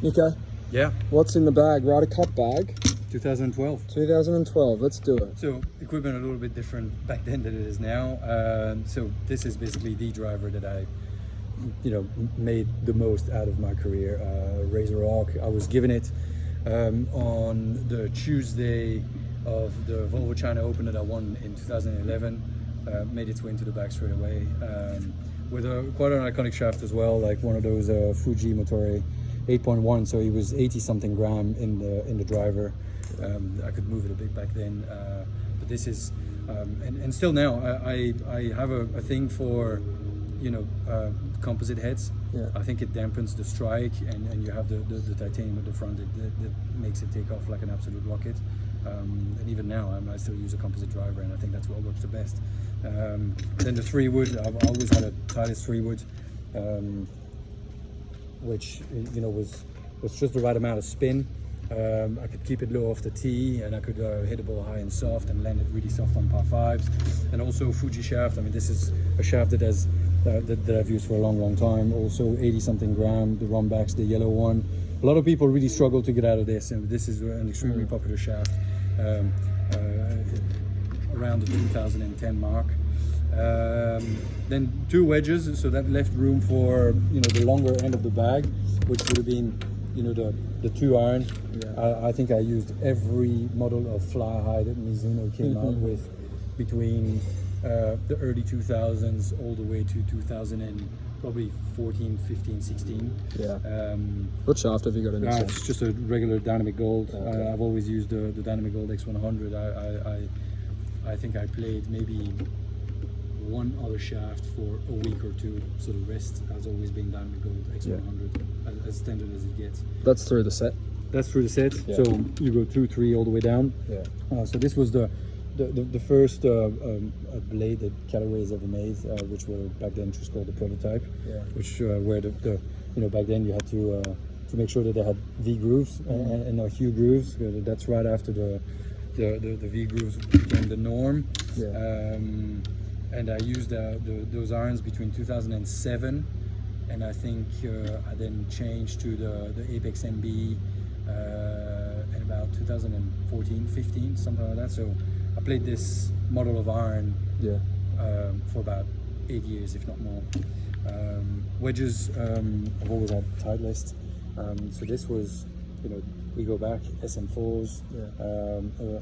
Nico, Yeah, what's in the bag? Ryder Cup bag? 2012. 2012, let's do it. So equipment a little bit different back then than it is now. So this is basically the driver that I, made the most out of my career. RAZR Hawk. I was given it on the Tuesday of the Volvo China Open that I won in 2011. Made its way into the bag straight away with quite an iconic shaft as well, like one of those Fuji Motore 8.1. So it was 80 something gram in the driver. I could move it a bit back then, but this is and still now I have a thing for composite heads. Yeah. I think it dampens the strike, and you have the titanium at the front that makes it take off like an absolute rocket. And even now I still use a composite driver, and I think that's what works the best. Then the 3-wood, I've always had a Titleist 3-wood, which was just the right amount of spin. I could keep it low off the tee, and I could hit the ball high and soft and land it really soft on par 5s. And also Fuji shaft. I mean, this is a shaft that has that I've used for a long time. Also 80 something gram, the Rombax, the yellow one. A lot of people really struggle to get out of this, and this is an extremely popular shaft around the 2010 mark. Then 2 wedges, so that left room for the longer end of the bag, which would have been the 2 iron. Yeah. I think I used every model of Fli-Hi that Mizuno came out with between the early 2000s all the way to 2000 and probably 14, 15, 16. Yeah. What shaft have you got in this? It's just a regular Dynamic Gold. Okay. I've always used the Dynamic Gold X100. I think I played maybe one other shaft for a week or two, so the rest has always been Dynamic Gold X100, as standard as it gets. That's through the set? That's through the set, yeah. So you go 2, 3 all the way down. Yeah. So this was the first blade that Callaway has ever made, which were back then just called the prototype. Yeah. Which where the back then you had to make sure that they had V grooves and not Hue grooves. That's right after the V grooves became the norm. Yeah. And I used those irons between 2007 and I think I then changed to the Apex MB in about 2014, 15, something like that. So I played this model of iron for about 8 years, if not more. Wedges, I've always had Titleist. So this was, we go back, SM4s,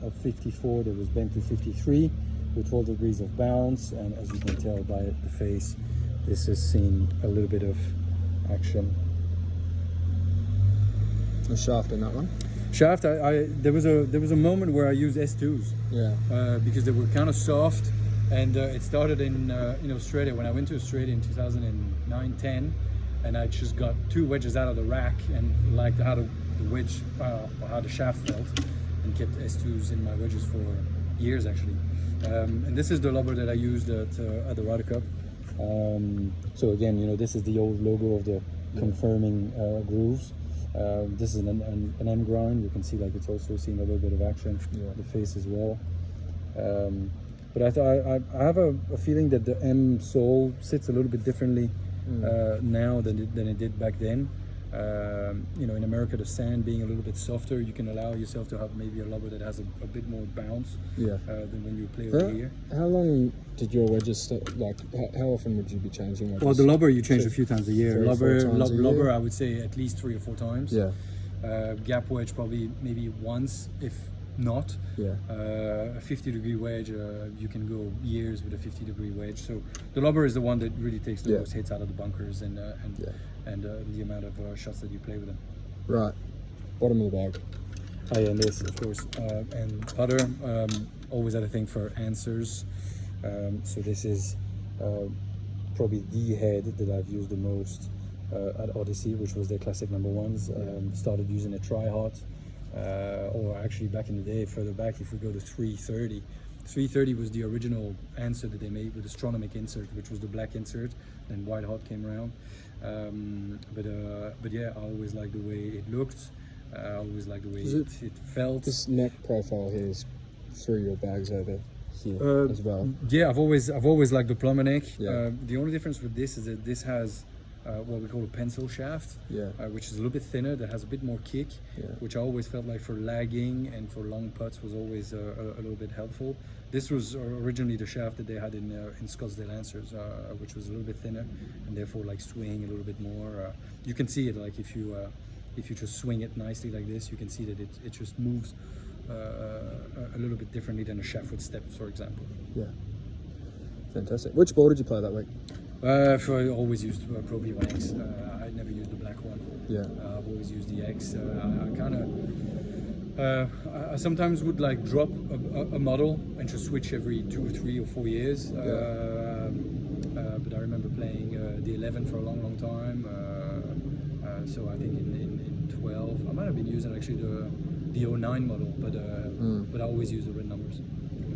a 54 that was bent to 53 with 12 degrees of bounce, and as you can tell by the face, this has seen a little bit of action. The shaft in that one? Shaft, there was a moment where I used S2s. Yeah. Because they were kind of soft, and it started in Australia. When I went to Australia in 2009-10, and I just got 2 wedges out of the rack and liked how the wedge, or how the shaft felt, and kept S2s in my wedges for years actually. And this is the lubber that I used at the Ryder Cup. So again, this is the old logo of the confirming grooves. This is an M grind. You can see like it's also seen a little bit of action. The face as well. But I have a feeling that the M sole sits a little bit differently now than it did back then. In America, the sand being a little bit softer, you can allow yourself to have maybe a lubber that has a bit more bounce than when you play over here. How long did your wedges how often would you be changing wedges? Well, the lubber you change a few times a year. 3 or 4 times a year? Lubber, I would say at least 3 or 4 times. Yeah. Gap wedge probably maybe once, if not. Yeah. A 50-degree wedge, you can go years with a 50-degree wedge. So the lubber is the one that really takes the most hits out of the bunkers and the amount of shots that you play with them. Right. Bottom of the bag. Oh yeah, and this of course, and putter. Always had a thing for answers. So this is probably the head that I've used the most at Odyssey, which was their classic #1s. Started using a tri-hot. Or actually back in the day, further back, if we go to 330. 330 was the original answer that they made with the Astronomic insert, which was the black insert, then white hot came around. But yeah, I always liked the way it looked. I always liked the way it felt. This neck profile here is through your bags over here as well. Yeah, I've always liked the plumber neck. Yeah. The only difference with this is that this has what we call a pencil shaft, which is a little bit thinner, that has a bit more kick, which I always felt like for lagging and for long putts was always a little bit helpful. This was originally the shaft that they had in Scottsdale Lancers, which was a little bit thinner and therefore like swaying a little bit more. You can see it like if you just swing it nicely like this, you can see that it just moves a little bit differently than a shaft with steps, for example. Yeah. Fantastic. Which ball did you play that week? I always used Pro V1X. I never used the black one. Yeah. I've always used the X. I kind of, I sometimes would like drop a model and just switch every 2 or 3 or 4 years. But I remember playing the 11 for a long time. So I think in 12, I might have been using actually the 09 model, but I always use the red numbers.